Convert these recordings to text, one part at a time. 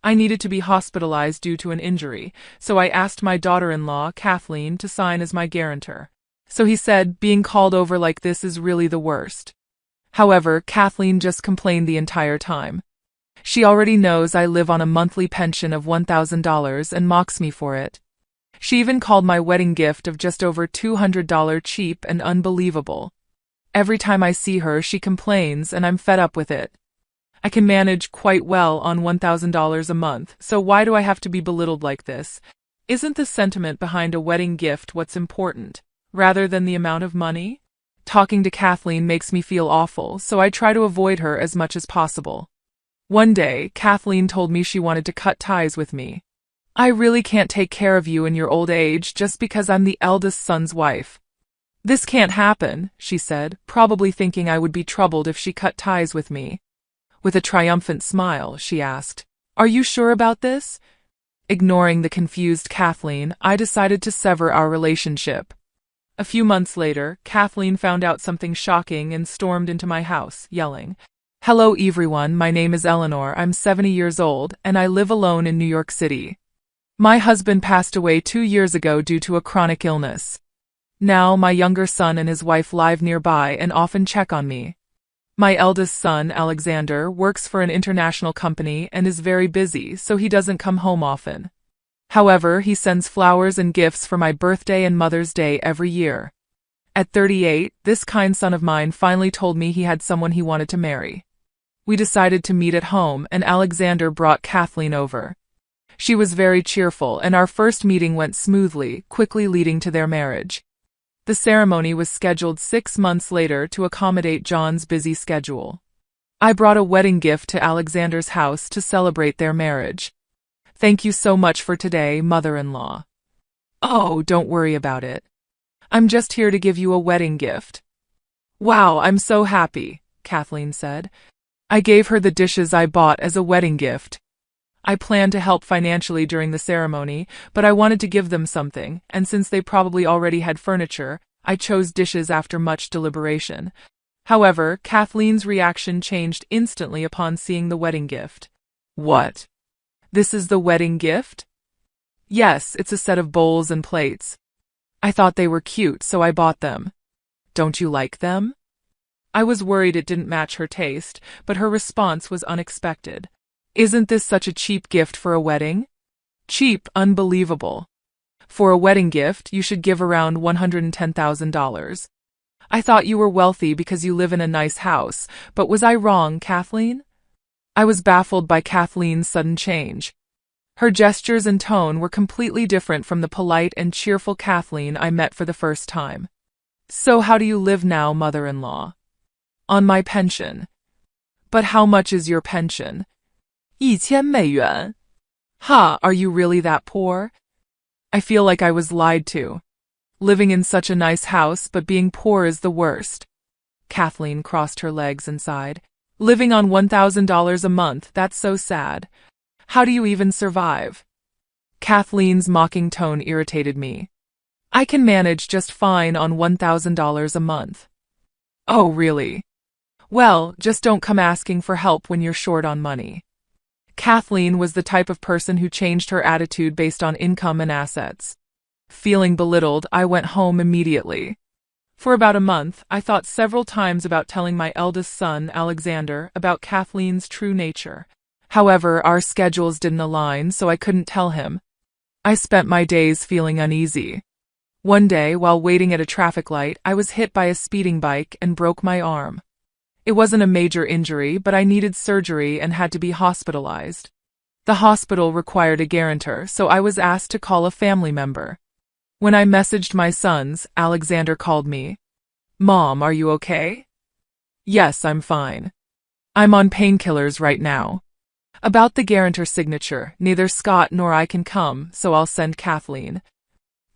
I needed to be hospitalized due to an injury, so I asked my daughter-in-law, Kathleen, to sign as my guarantor. So he said, being called over like this is really the worst. However, Kathleen just complained the entire time. She already knows I live on a monthly pension of $1,000 and mocks me for it. She even called my wedding gift of just over $200 cheap and unbelievable. Every time I see her, she complains, and I'm fed up with it. I can manage quite well on $1,000 a month, so why do I have to be belittled like this? Isn't the sentiment behind a wedding gift what's important, rather than the amount of money? Talking to Kathleen makes me feel awful, so I try to avoid her as much as possible. One day, Kathleen told me she wanted to cut ties with me. I really can't take care of you in your old age just because I'm the eldest son's wife. This can't happen, she said, probably thinking I would be troubled if she cut ties with me. With a triumphant smile, she asked, "Are you sure about this?" Ignoring the confused Kathleen, I decided to sever our relationship. A few months later, Kathleen found out something shocking and stormed into my house, yelling, "Hello everyone, my name is Eleanor, I'm 70 years old, and I live alone in New York City. My husband passed away 2 years ago due to a chronic illness. Now my younger son and his wife live nearby and often check on me. My eldest son, Alexander, works for an international company and is very busy, so he doesn't come home often. However, he sends flowers and gifts for my birthday and Mother's Day every year. At 38, this kind son of mine finally told me he had someone he wanted to marry. We decided to meet at home, and Alexander brought Kathleen over. She was very cheerful, and our first meeting went smoothly, quickly leading to their marriage. The ceremony was scheduled 6 months later to accommodate John's busy schedule. I brought a wedding gift to Alexander's house to celebrate their marriage. "Thank you so much for today, mother-in-law." "Oh, don't worry about it. I'm just here to give you a wedding gift." "Wow, I'm so happy," Kathleen said. I gave her the dishes I bought as a wedding gift. I planned to help financially during the ceremony, but I wanted to give them something, and since they probably already had furniture, I chose dishes after much deliberation. However, Kathleen's reaction changed instantly upon seeing the wedding gift. "What? This is the wedding gift?" "Yes, it's a set of bowls and plates. I thought they were cute, so I bought them." "Don't you like them?" I was worried it didn't match her taste, but her response was unexpected. "Isn't this such a cheap gift for a wedding?" "Cheap, unbelievable. For a wedding gift, you should give around $110,000. I thought you were wealthy because you live in a nice house, but was I wrong, Kathleen?" I was baffled by Kathleen's sudden change. Her gestures and tone were completely different from the polite and cheerful Kathleen I met for the first time. "So how do you live now, mother-in-law?" "On my pension." "But how much is your pension?" 1,000美元. Ha, are you really that poor? I feel like I was lied to. Living in such a nice house, but being poor is the worst. Kathleen crossed her legs and sighed. Living on $1,000 a month, that's so sad. How do you even survive? Kathleen's mocking tone irritated me. I can manage just fine on $1,000 a month. Oh, really? Well, just don't come asking for help when you're short on money. Kathleen was the type of person who changed her attitude based on income and assets. Feeling belittled, I went home immediately. For about a month, I thought several times about telling my eldest son, Alexander, about Kathleen's true nature. However, our schedules didn't align, so I couldn't tell him. I spent my days feeling uneasy. One day, while waiting at a traffic light, I was hit by a speeding bike and broke my arm. It wasn't a major injury, but I needed surgery and had to be hospitalized. The hospital required a guarantor, so I was asked to call a family member. When I messaged my sons, Alexander called me. Mom, are you okay? Yes, I'm fine. I'm on painkillers right now. About the guarantor signature, neither Scott nor I can come, so I'll send Kathleen.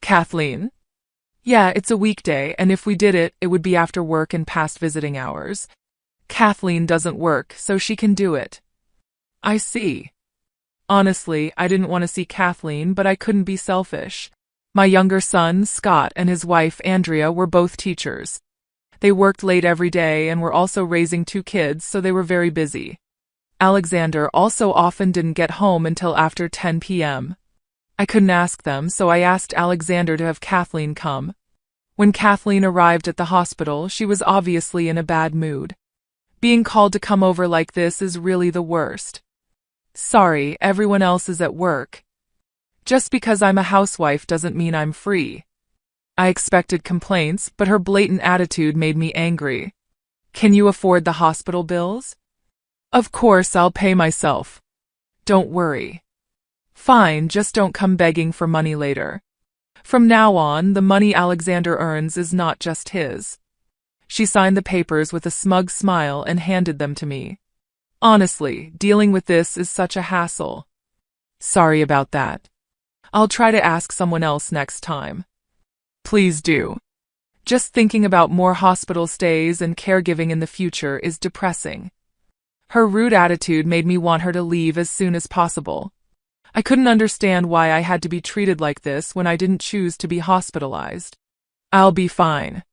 Kathleen? Yeah, it's a weekday, and if we did it, it would be after work and past visiting hours. Kathleen doesn't work, so she can do it. I see. Honestly, I didn't want to see Kathleen, but I couldn't be selfish. My younger son, Scott, and his wife, Andrea, were both teachers. They worked late every day and were also raising 2 kids, so they were very busy. Alexander also often didn't get home until after 10 p.m. I couldn't ask them, so I asked Alexander to have Kathleen come. When Kathleen arrived at the hospital, she was obviously in a bad mood. Being called to come over like this is really the worst. Sorry, everyone else is at work. Just because I'm a housewife doesn't mean I'm free. I expected complaints, but her blatant attitude made me angry. Can you afford the hospital bills? Of course, I'll pay myself. Don't worry. Fine, just don't come begging for money later. From now on, the money Alexander earns is not just his. She signed the papers with a smug smile and handed them to me. Honestly, dealing with this is such a hassle. Sorry about that. I'll try to ask someone else next time. Please do. Just thinking about more hospital stays and caregiving in the future is depressing. Her rude attitude made me want her to leave as soon as possible. I couldn't understand why I had to be treated like this when I didn't choose to be hospitalized. I'll be fine.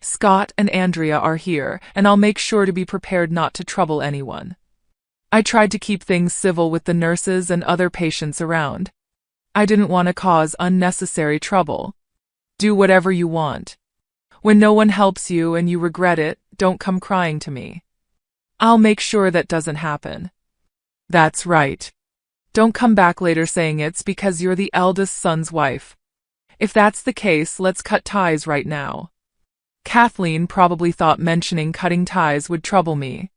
Scott and Andrea are here, and I'll make sure to be prepared not to trouble anyone. I tried to keep things civil with the nurses and other patients around. I didn't want to cause unnecessary trouble. Do whatever you want. When no one helps you and you regret it, don't come crying to me. I'll make sure that doesn't happen. That's right. Don't come back later saying it's because you're the eldest son's wife. If that's the case, let's cut ties right now. Kathleen probably thought mentioning cutting ties would trouble me.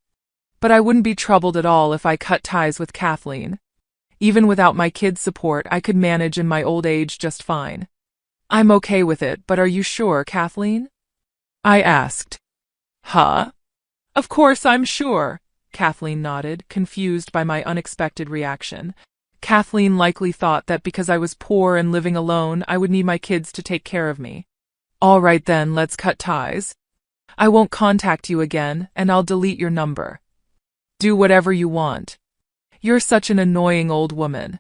But I wouldn't be troubled at all if I cut ties with Kathleen. Even without my kids' support, I could manage in my old age just fine. I'm okay with it, but are you sure, Kathleen? I asked. Huh? Of course I'm sure, Kathleen nodded, confused by my unexpected reaction. Kathleen likely thought that because I was poor and living alone, I would need my kids to take care of me. All right then, let's cut ties. I won't contact you again, and I'll delete your number. Do whatever you want. You're such an annoying old woman.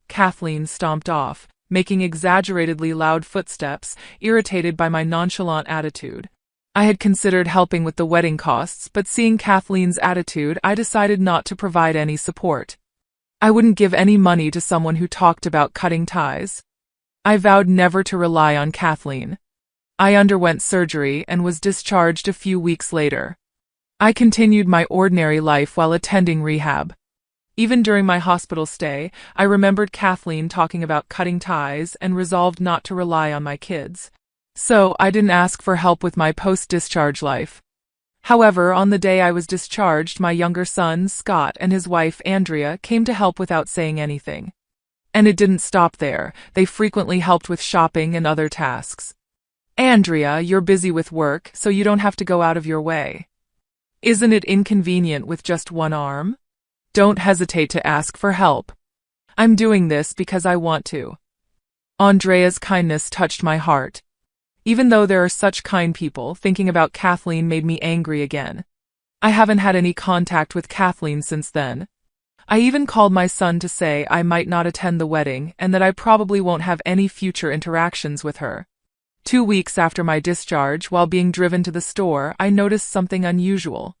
Kathleen stomped off, making exaggeratedly loud footsteps, irritated by my nonchalant attitude. I had considered helping with the wedding costs, but seeing Kathleen's attitude, I decided not to provide any support. I wouldn't give any money to someone who talked about cutting ties. I vowed never to rely on Kathleen. I underwent surgery and was discharged a few weeks later. I continued my ordinary life while attending rehab. Even during my hospital stay, I remembered Kathleen talking about cutting ties and resolved not to rely on my kids. So, I didn't ask for help with my post-discharge life. However, on the day I was discharged, my younger son, Scott, and his wife, Andrea, came to help without saying anything. And it didn't stop there. They frequently helped with shopping and other tasks. Andrea, you're busy with work, so you don't have to go out of your way. Isn't it inconvenient with just one arm? Don't hesitate to ask for help. I'm doing this because I want to. Andrea's kindness touched my heart. Even though there are such kind people, thinking about Kathleen made me angry again. I haven't had any contact with Kathleen since then. I even called my son to say I might not attend the wedding and that I probably won't have any future interactions with her. 2 weeks after my discharge, while being driven to the store, I noticed something unusual.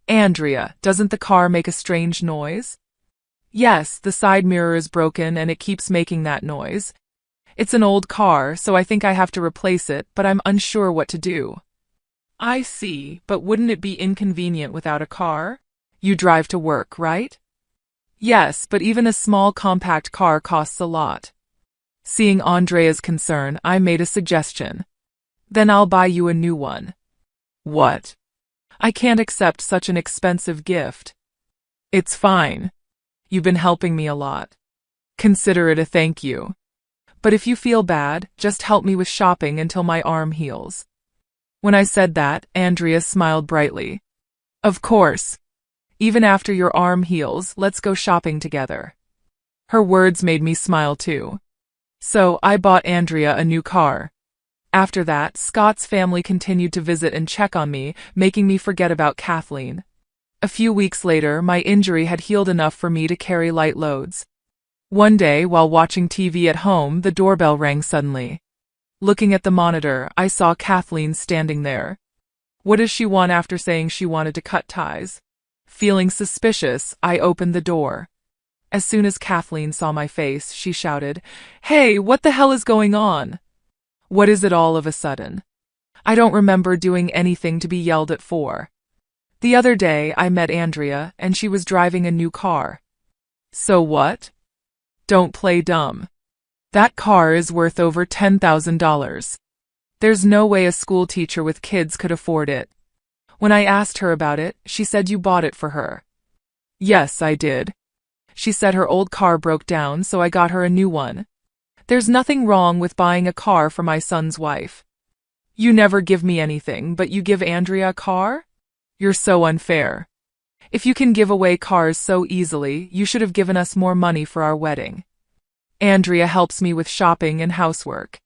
Andrea, doesn't the car make a strange noise? Yes, the side mirror is broken and it keeps making that noise. It's an old car, so I think I have to replace it, but I'm unsure what to do. I see, but wouldn't it be inconvenient without a car? You drive to work, right? Yes, but even a small compact car costs a lot. Seeing Andrea's concern, I made a suggestion. Then I'll buy you a new one. What? I can't accept such an expensive gift. It's fine. You've been helping me a lot. Consider it a thank you. But if you feel bad, just help me with shopping until my arm heals. When I said that, Andrea smiled brightly. Of course. Even after your arm heals, let's go shopping together. Her words made me smile too. So, I bought Andrea a new car. After that, Scott's family continued to visit and check on me, making me forget about Kathleen. A few weeks later, my injury had healed enough for me to carry light loads. One day, while watching TV at home, the doorbell rang suddenly. Looking at the monitor, I saw Kathleen standing there. What does she want after saying she wanted to cut ties? Feeling suspicious, I opened the door. As soon as Kathleen saw my face, she shouted, "Hey, what the hell is going on? What is it all of a sudden? I don't remember doing anything to be yelled at for." The other day, I met Andrea, and she was driving a new car. So what? Don't play dumb. That car is worth over $10,000. There's no way a school teacher with kids could afford it. When I asked her about it, she said you bought it for her. Yes, I did. She said her old car broke down, so I got her a new one. There's nothing wrong with buying a car for my son's wife. You never give me anything, but you give Andrea a car? You're so unfair. If you can give away cars so easily, you should have given us more money for our wedding. Andrea helps me with shopping and housework.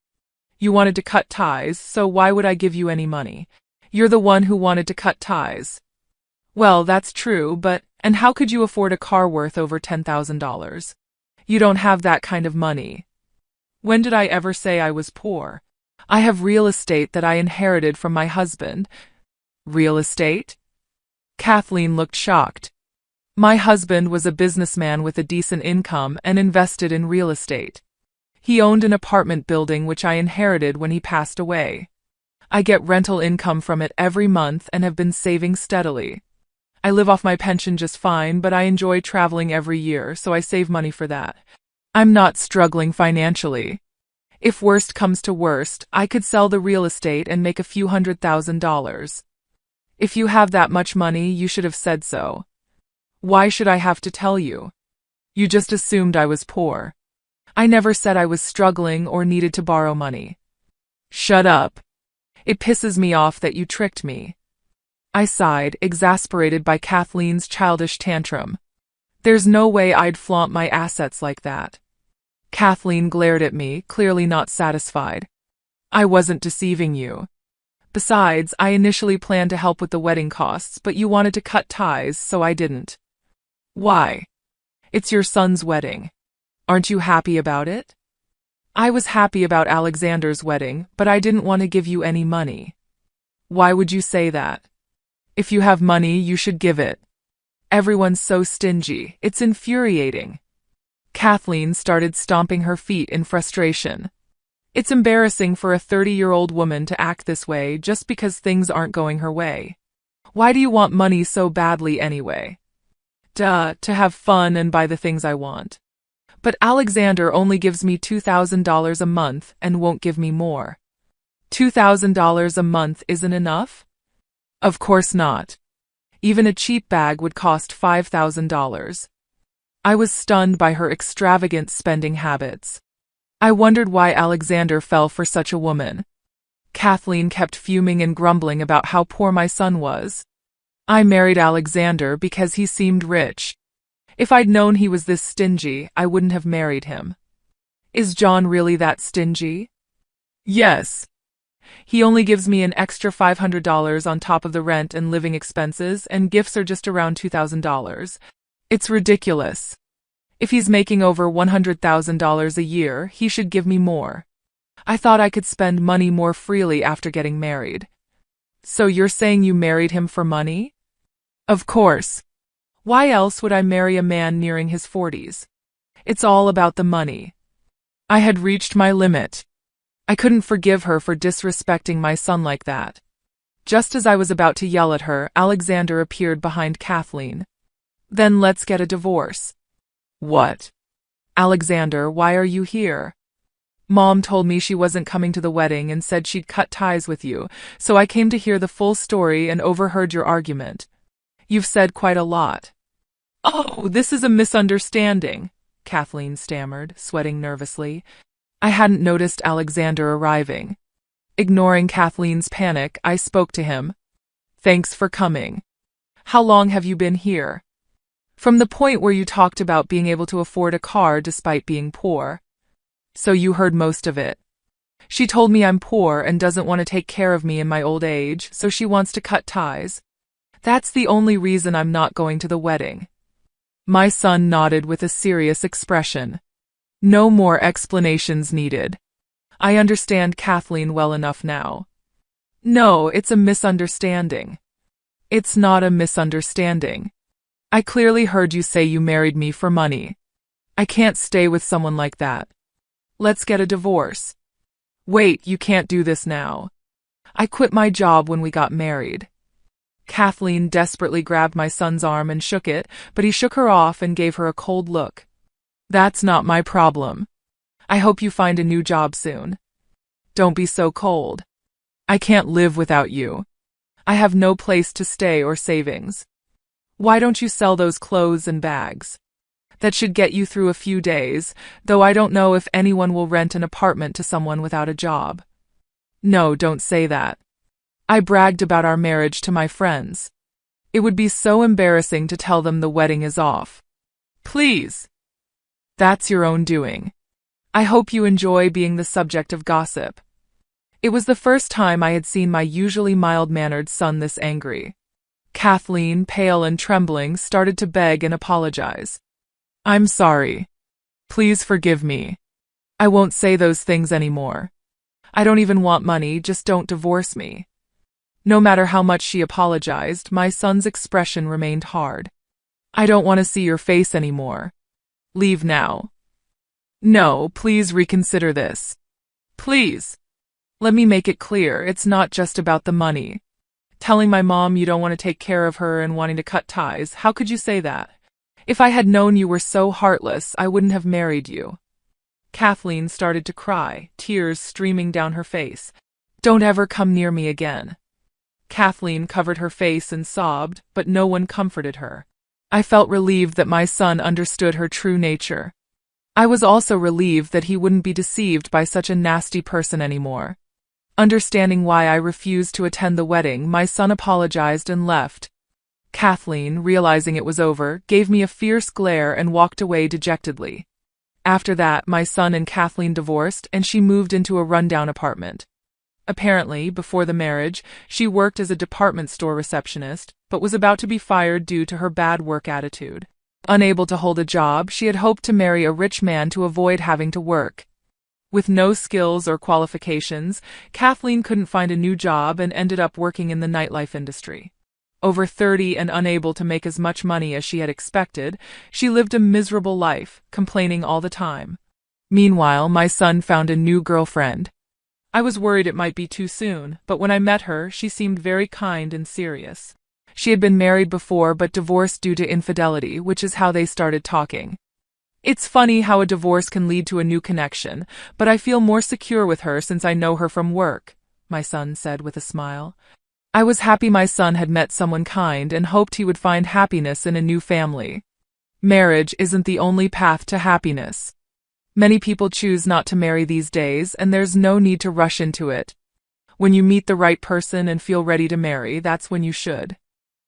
You wanted to cut ties, so why would I give you any money? You're the one who wanted to cut ties. Well, that's true, and how could you afford a car worth over $10,000? You don't have that kind of money. When did I ever say I was poor? I have real estate that I inherited from my husband. Real estate? Kathleen looked shocked. My husband was a businessman with a decent income and invested in real estate. He owned an apartment building which I inherited when he passed away. I get rental income from it every month and have been saving steadily. I live off my pension just fine, but I enjoy traveling every year, so I save money for that. I'm not struggling financially. If worst comes to worst, I could sell the real estate and make a few $100,000. If you have that much money, you should have said so. Why should I have to tell you? You just assumed I was poor. I never said I was struggling or needed to borrow money. Shut up. It pisses me off that you tricked me. I sighed, exasperated by Kathleen's childish tantrum. There's no way I'd flaunt my assets like that. Kathleen glared at me, clearly not satisfied. I wasn't deceiving you. Besides, I initially planned to help with the wedding costs, but you wanted to cut ties, so I didn't. Why? It's your son's wedding. Aren't you happy about it? I was happy about Alexander's wedding, but I didn't want to give you any money. Why would you say that? If you have money, you should give it. Everyone's so stingy, it's infuriating. Kathleen started stomping her feet in frustration. It's embarrassing for a 30-year-old woman to act this way just because things aren't going her way. Why do you want money so badly anyway? Duh, to have fun and buy the things I want. But Alexander only gives me $2,000 a month and won't give me more. $2,000 a month isn't enough? Of course not. Even a cheap bag would cost $5,000. I was stunned by her extravagant spending habits. I wondered why Alexander fell for such a woman. Kathleen kept fuming and grumbling about how poor my son was. I married Alexander because he seemed rich. If I'd known he was this stingy, I wouldn't have married him. Is John really that stingy? Yes. He only gives me an extra $500 on top of the rent and living expenses, and gifts are just around $2,000. It's ridiculous. If he's making over $100,000 a year, he should give me more. I thought I could spend money more freely after getting married. So you're saying you married him for money? Of course. Why else would I marry a man nearing his 40s? It's all about the money. I had reached my limit. I couldn't forgive her for disrespecting my son like that. Just as I was about to yell at her, Alexander appeared behind Kathleen. Then let's get a divorce. What? Alexander, why are you here? Mom told me she wasn't coming to the wedding and said she'd cut ties with you, so I came to hear the full story and overheard your argument. You've said quite a lot. Oh, this is a misunderstanding, Kathleen stammered, sweating nervously. I hadn't noticed Alexander arriving. Ignoring Kathleen's panic, I spoke to him. Thanks for coming. How long have you been here? From the point where you talked about being able to afford a car despite being poor. So you heard most of it. She told me I'm poor and doesn't want to take care of me in my old age, so she wants to cut ties. That's the only reason I'm not going to the wedding. My son nodded with a serious expression. No more explanations needed. I understand Kathleen well enough now. No, it's a misunderstanding. It's not a misunderstanding. I clearly heard you say you married me for money. I can't stay with someone like that. Let's get a divorce. Wait, you can't do this now. I quit my job when we got married. Kathleen desperately grabbed my son's arm and shook it, but he shook her off and gave her a cold look. That's not my problem. I hope you find a new job soon. Don't be so cold. I can't live without you. I have no place to stay or savings. Why don't you sell those clothes and bags? That should get you through a few days, though I don't know if anyone will rent an apartment to someone without a job. No, don't say that. I bragged about our marriage to my friends. It would be so embarrassing to tell them the wedding is off. Please. That's your own doing. I hope you enjoy being the subject of gossip. It was the first time I had seen my usually mild-mannered son this angry. Kathleen, pale and trembling, started to beg and apologize. I'm sorry. Please forgive me. I won't say those things anymore. I don't even want money, just don't divorce me. No matter how much she apologized, my son's expression remained hard. I don't want to see your face anymore. Leave now. No, please reconsider this. Please. Let me make it clear, it's not just about the money. Telling my mom you don't want to take care of her and wanting to cut ties, how could you say that? If I had known you were so heartless, I wouldn't have married you. Kathleen started to cry, tears streaming down her face. Don't ever come near me again. Kathleen covered her face and sobbed, but no one comforted her. I felt relieved that my son understood her true nature. I was also relieved that he wouldn't be deceived by such a nasty person anymore. Understanding why I refused to attend the wedding, my son apologized and left. Kathleen, realizing it was over, gave me a fierce glare and walked away dejectedly. After that, my son and Kathleen divorced and she moved into a rundown apartment. Apparently, before the marriage, she worked as a department store receptionist, but was about to be fired due to her bad work attitude. Unable to hold a job, she had hoped to marry a rich man to avoid having to work. With no skills or qualifications, Kathleen couldn't find a new job and ended up working in the nightlife industry. Over 30 and unable to make as much money as she had expected, she lived a miserable life, complaining all the time. Meanwhile, my son found a new girlfriend. I was worried it might be too soon, but when I met her, she seemed very kind and serious. She had been married before but divorced due to infidelity, which is how they started talking. It's funny how a divorce can lead to a new connection, but I feel more secure with her since I know her from work, my son said with a smile. I was happy my son had met someone kind and hoped he would find happiness in a new family. Marriage isn't the only path to happiness. Many people choose not to marry these days, and there's no need to rush into it. When you meet the right person and feel ready to marry, that's when you should.